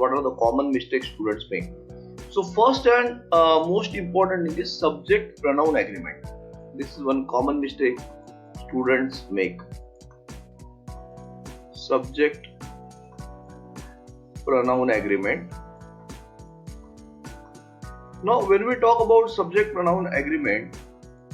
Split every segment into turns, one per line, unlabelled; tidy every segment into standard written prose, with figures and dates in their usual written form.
what are the common mistakes students make. So first and most important thing is subject pronoun agreement. This is one common mistake students make. Subject pronoun agreement. Now when we talk about subject pronoun agreement,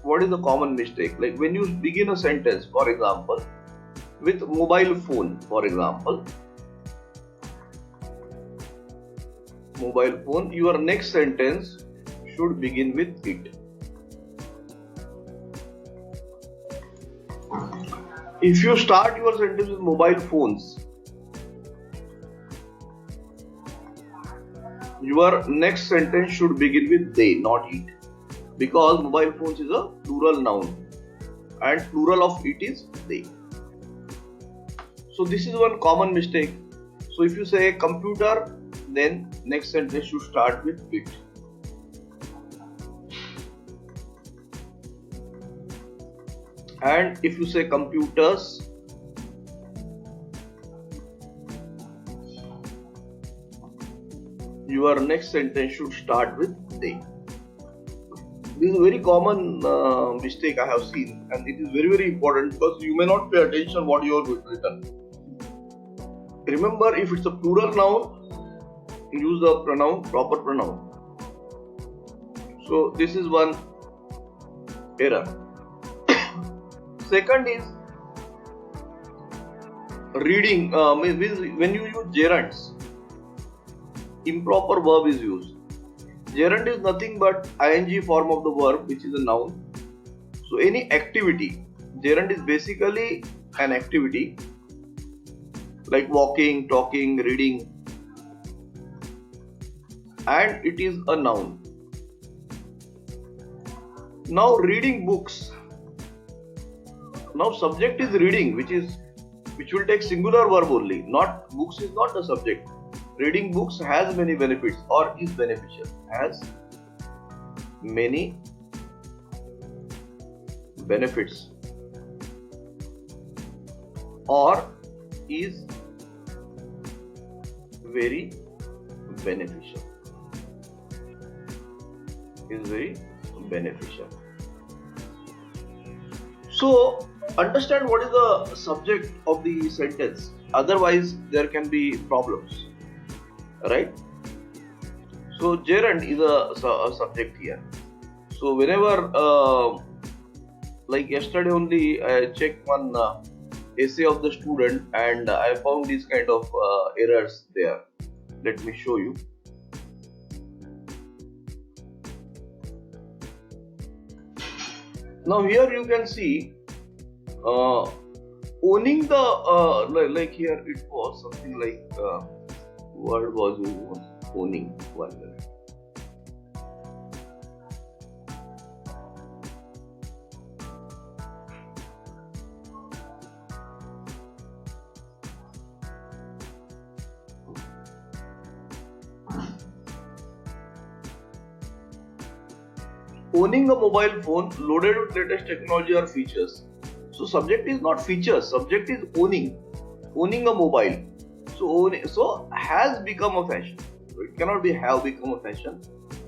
what is the common mistake? Like when you begin a sentence, for example, with mobile phone, for example, mobile phone, your next sentence should begin with it. If you start your sentence with mobile phones, your next sentence should begin with they, not it, because mobile phones is a plural noun and plural of it is they. So this is one common mistake. So if you say computer, then next sentence should start with it. And if you say computers, your next sentence should start with they. This is a very common mistake I have seen, and it is very important because you may not pay attention what you have written. Remember, if it's a plural noun, use the proper pronoun. So this is one error. Second is reading. When you use gerunds, improper verb is used. Gerund is nothing but ing form of the verb, which is a noun. So any activity, gerund is basically an activity like walking, talking, reading, and it is a noun. Now reading books. Now subject is reading, which will take singular verb only. Not books is not the subject. Reading books has many benefits or is beneficial. Has many benefits or is very beneficial. Is very beneficial. So understand what is the subject of the sentence. Otherwise there can be problems. Right? So gerund is a subject here. So whenever like yesterday only I checked one essay of the student and I found these kind of errors there. Let me show you. Now here you can see owning the like here it was something like word was owning. 1 minute. Owning a mobile phone loaded with latest technology or features. So subject is not features, subject is owning a mobile. So has become a fashion. So it cannot be have become a fashion.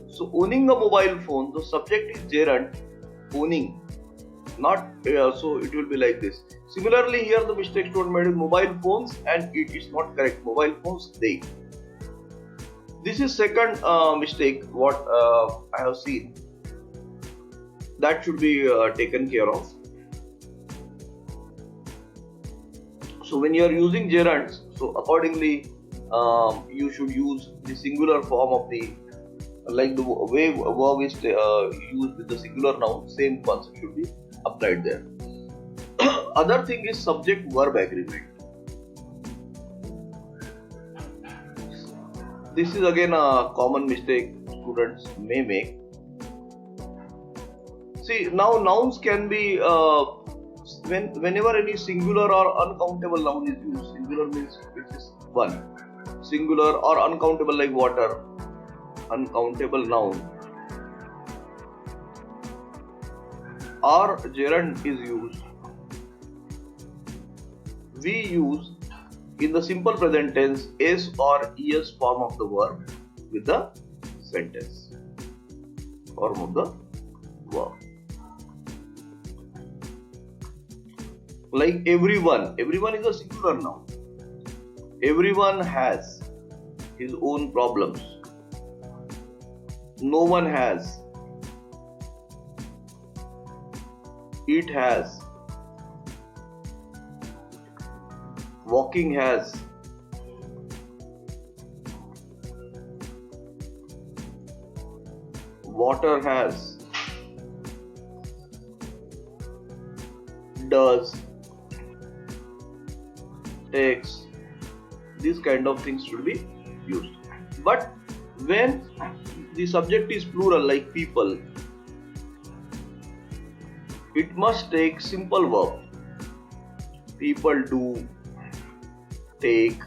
So owning a mobile phone, the subject is gerund, owning, not so it will be like this. Similarly, here the mistake student made is mobile phones and it is not correct. Mobile phones they. This is second mistake what I have seen. That should be taken care of. So when you are using gerunds, so accordingly you should use the singular form of the, like the way verb is used with the singular noun, same concept should be applied there. Other thing is subject verb agreement. This is again a common mistake students may make. See, now nouns can be whenever any singular or uncountable noun is used. Singular means which is one. Singular or uncountable like water. Uncountable noun. Or gerund is used. We use in the simple present tense s or es form of the verb with the sentence form of the verb. Like everyone is a singular noun. Everyone has his own problems. No one has. It has. Walking has. Water has. Does. Takes. These kind of things should be used. But when the subject is plural like people, it must take simple verb. People do, take,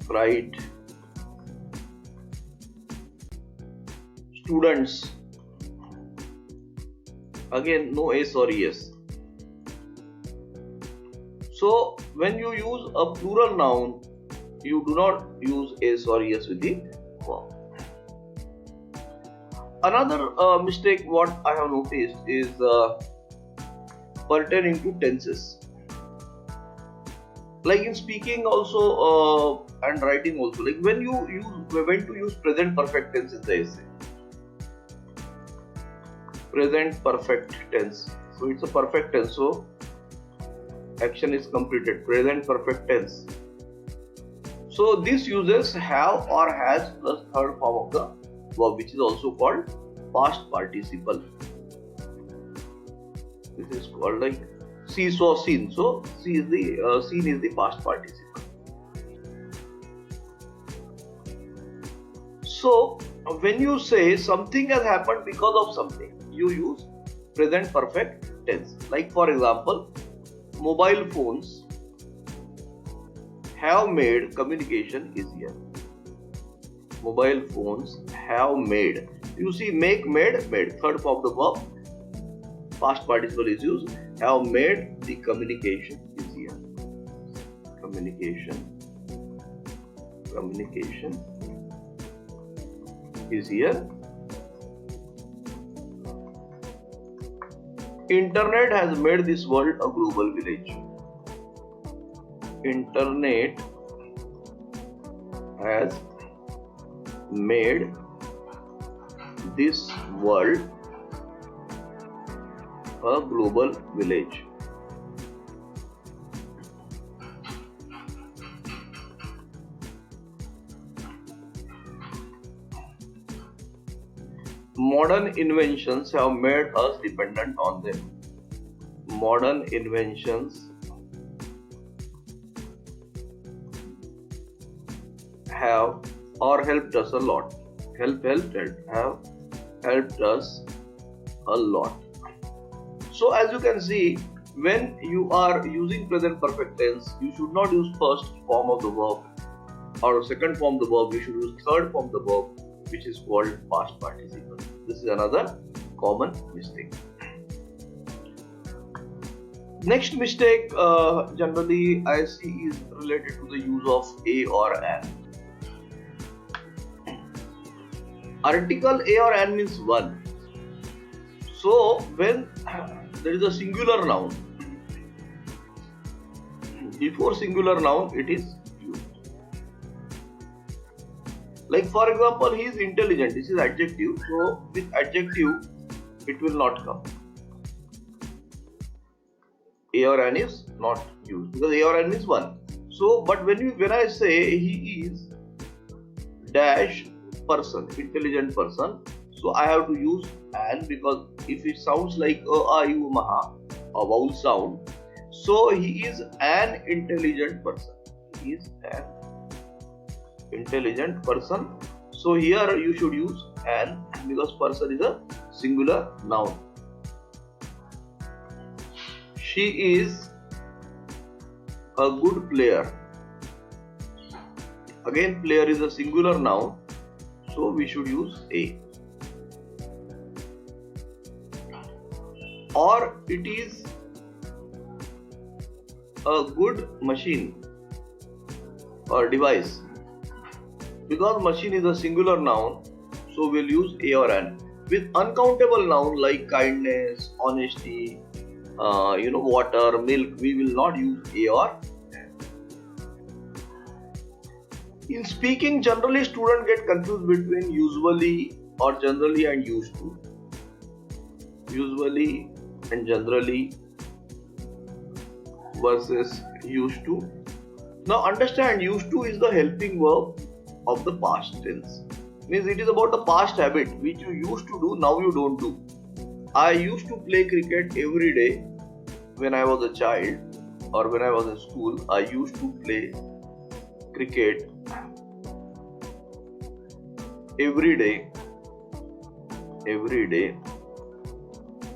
write, students, again no s or es. So when you use a plural noun, you do not use s or es with the verb. Another mistake what I have noticed is pertaining to tenses. Like in speaking also and writing also. Like when to use present perfect tense in the essay. Present perfect tense. So it's a perfect tense. So action is completed. Present perfect tense. So this uses have or has plus third form of the verb, which is also called past participle. This is called like see, saw, seen. So see is the seen is the past participle. So when you say something has happened because of something, you use present perfect tense. Like for example, mobile phones have made communication easier. Mobile phones have made. You see, make, made, made. Third form of the verb. Past participle is used. Have made the communication easier. Communication easier. Internet has made this world a global village. Internet has made this world a global village. Modern inventions have made us dependent on them. Modern inventions have or helped us a lot. Have helped us a lot. So as you can see, when you are using present perfect tense, you should not use first form of the verb or second form of the verb. You should use third form of the verb, which is called past participle. This is another common mistake. Next mistake generally I see is related to the use of a or an. Article a or an means one. So when there is a singular noun, before singular noun it is used. Like for example, he is intelligent. This is adjective. So with adjective it will not come. A or an is not used because a or an means one. So but when I say he is dash person, intelligent person, so I have to use an, because if it sounds like a you maha, a vowel sound, so he is an intelligent person. He is an intelligent person. So here you should use an because person is a singular noun. She is a good player. Again, player is a singular noun, so we should use a. Or it is a good machine or device. Because machine is a singular noun, so we'll use a or an. With uncountable noun like kindness, honesty, water, milk, we will not use a or an. In speaking, generally students get confused between usually or generally and used to. Usually and generally versus used to. Now understand, used to is the helping verb of the past tense. Means it is about the past habit which you used to do, now you don't do. I used to play cricket every day when I was a child, or when I was in school. I used to play cricket every day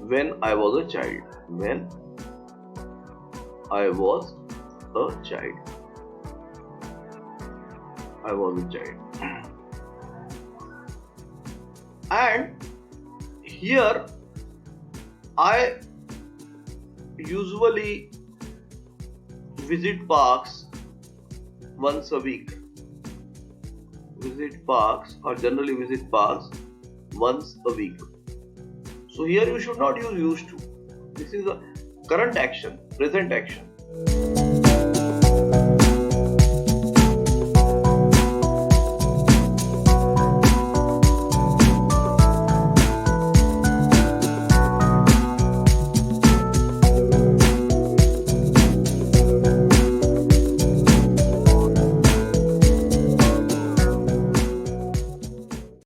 when I was a child. When I was a child. I was a child. And here I usually visit parks once a week. Visit parks or generally visit parks once a week. So here you should not use used to. This is a current action, present action.